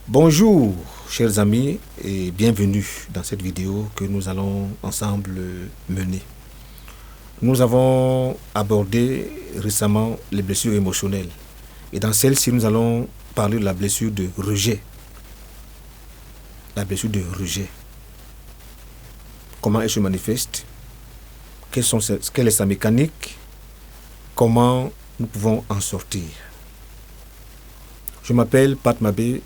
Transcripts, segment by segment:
Bonjour chers amis et bienvenue dans cette vidéo que nous allons ensemble mener. Nous avons abordé récemment les blessures émotionnelles et dans celle-ci nous allons parler de la blessure de rejet. La blessure de rejet. Comment elle se manifeste? Quelle est sa mécanique? Comment nous pouvons en sortir? Je m'appelle Pat Mabé,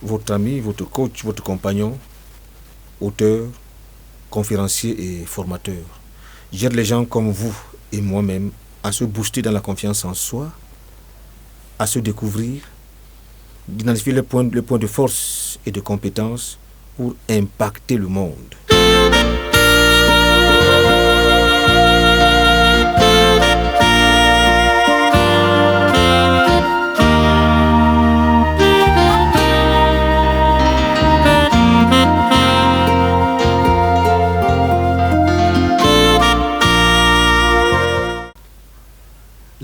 votre ami, votre coach, votre compagnon, auteur, conférencier et formateur. J'aide les gens comme vous et moi-même à se booster dans la confiance en soi, à se découvrir, d'identifier les points de force et de compétence pour impacter le monde.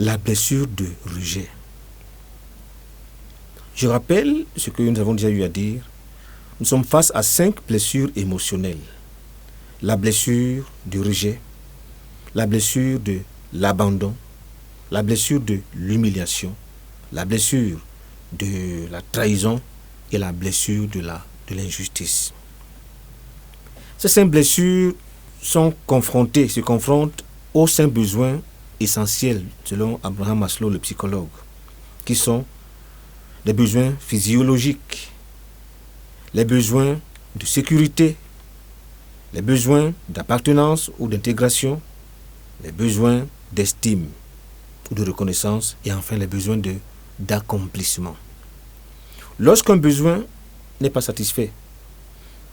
La blessure de rejet. Je rappelle ce que nous avons déjà eu à dire. Nous sommes face à 5 blessures émotionnelles. La blessure du rejet, la blessure de l'abandon, la blessure de l'humiliation, la blessure de la trahison et la blessure de l'injustice. Ces 5 blessures se confrontent aux 5 besoins essentiels selon Abraham Maslow, le psychologue, qui sont les besoins physiologiques, les besoins de sécurité, les besoins d'appartenance ou d'intégration, les besoins d'estime ou de reconnaissance et enfin les besoins d'accomplissement. Lorsqu'un besoin n'est pas satisfait,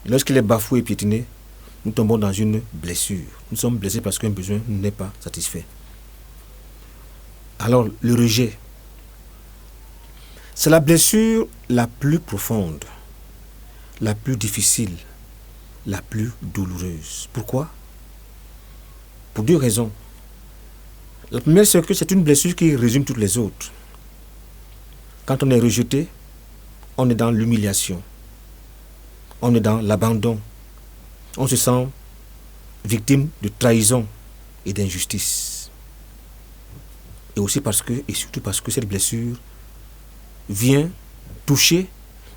lorsqu'il est bafoué et piétiné, nous tombons dans une blessure. Nous sommes blessés parce qu'un besoin n'est pas satisfait. Alors, le rejet, c'est la blessure la plus profonde, la plus difficile, la plus douloureuse. Pourquoi? Pour 2 raisons. La première, c'est que c'est une blessure qui résume toutes les autres. Quand on est rejeté, on est dans l'humiliation, on est dans l'abandon, on se sent victime de trahison et d'injustice. Et surtout parce que cette blessure vient toucher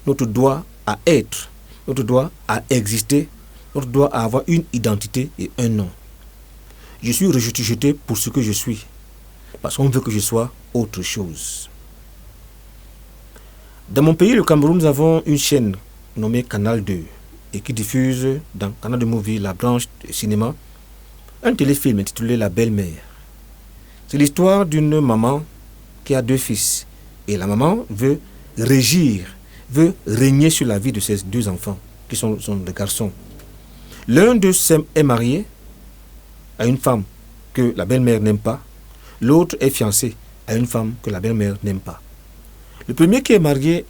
notre droit à être, notre droit à exister, notre droit à avoir une identité et un nom. Je suis rejeté pour ce que je suis, parce qu'on veut que je sois autre chose. Dans mon pays, le Cameroun, nous avons une chaîne nommée Canal 2 et qui diffuse dans Canal 2 Movie, la branche de cinéma, un téléfilm intitulé La Belle-Mère. C'est l'histoire d'une maman qui a 2 fils. Et la maman veut régner sur la vie de ses 2 enfants, qui sont des garçons. L'un d'eux est marié à une femme que la belle-mère n'aime pas. L'autre est fiancé à une femme que la belle-mère n'aime pas. Le premier qui est marié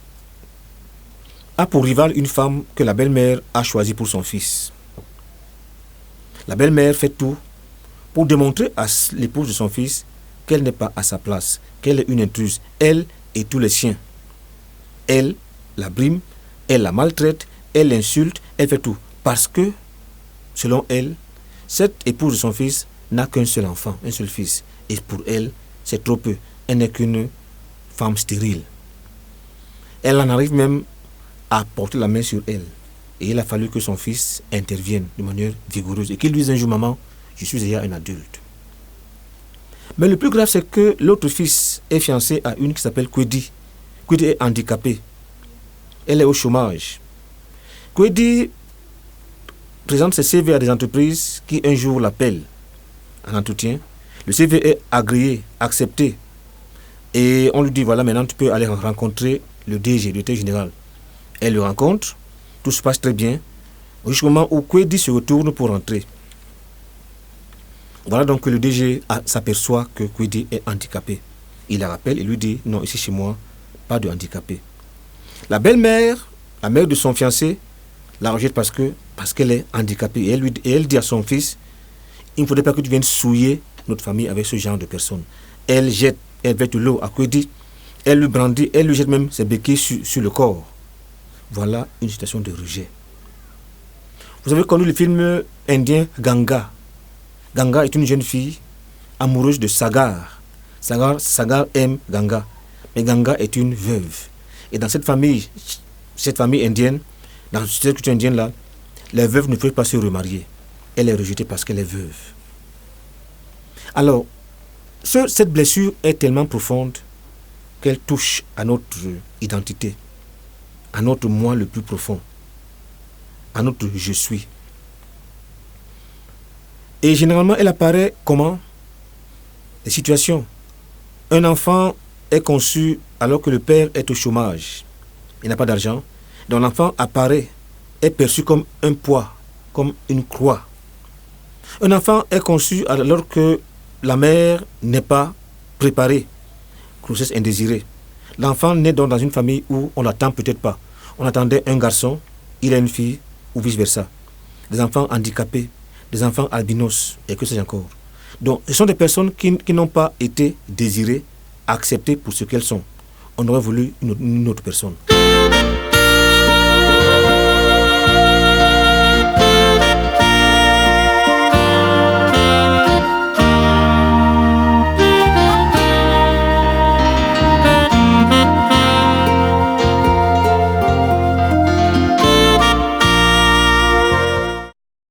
a pour rivale une femme que la belle-mère a choisie pour son fils. La belle-mère fait tout pour démontrer à l'épouse de son fils qu'elle n'est pas à sa place, qu'elle est une intruse, elle et tous les siens. Elle la brime, elle la maltraite, elle l'insulte, elle fait tout. Parce que, selon elle, cette épouse de son fils n'a qu'un seul enfant, un seul fils. Et pour elle, c'est trop peu. Elle n'est qu'une femme stérile. Elle en arrive même à porter la main sur elle. Et il a fallu que son fils intervienne de manière vigoureuse et qu'il lui dise un jour, maman, je suis déjà un adulte. Mais le plus grave, c'est que l'autre fils est fiancé à une qui s'appelle Kwedi. Kwedi est handicapée. Elle est au chômage. Kwedi présente ses CV à des entreprises qui un jour l'appellent en entretien. Le CV est agréé, accepté. Et on lui dit, voilà, maintenant tu peux aller rencontrer le DG, le directeur général. Elle le rencontre, tout se passe très bien, jusqu'au moment où Kwedi se retourne pour rentrer. Voilà donc que le DG s'aperçoit que Kwedi est handicapé. Il la rappelle et lui dit, non, ici chez moi, pas de handicapé. La belle-mère, la mère de son fiancé, la rejette parce qu'elle est handicapée. Et elle dit à son fils, il ne faudrait pas que tu viennes souiller notre famille avec ce genre de personnes. Elle verse de l'eau à Kwedi, elle lui brandit, elle lui jette même ses béquilles sur le corps. voilà une situation de rejet. Vous avez connu le film indien Ganga. Ganga est une jeune fille amoureuse de Sagar. Sagar aime Ganga. Mais Ganga est une veuve. Et dans cette famille indienne, dans cette culture indienne-là, les veuves ne peuvent pas se remarier. Elle est rejetée parce qu'elle est veuve. Alors, cette blessure est tellement profonde qu'elle touche à notre identité, à notre moi le plus profond, à notre je suis. Et généralement, elle apparaît comment? Les situations. Un enfant est conçu alors que le père est au chômage. Il n'a pas d'argent. Donc l'enfant apparaît, est perçu comme un poids, comme une croix. Un enfant est conçu alors que la mère n'est pas préparée. Grossesse indésirée. L'enfant naît donc dans une famille où on l'attend peut-être pas. On attendait un garçon, il a une fille, ou vice-versa. Des enfants handicapés, des enfants albinos, et que sais-je encore. Donc, ce sont des personnes qui n'ont pas été désirées, acceptées pour ce qu'elles sont. On aurait voulu une autre personne.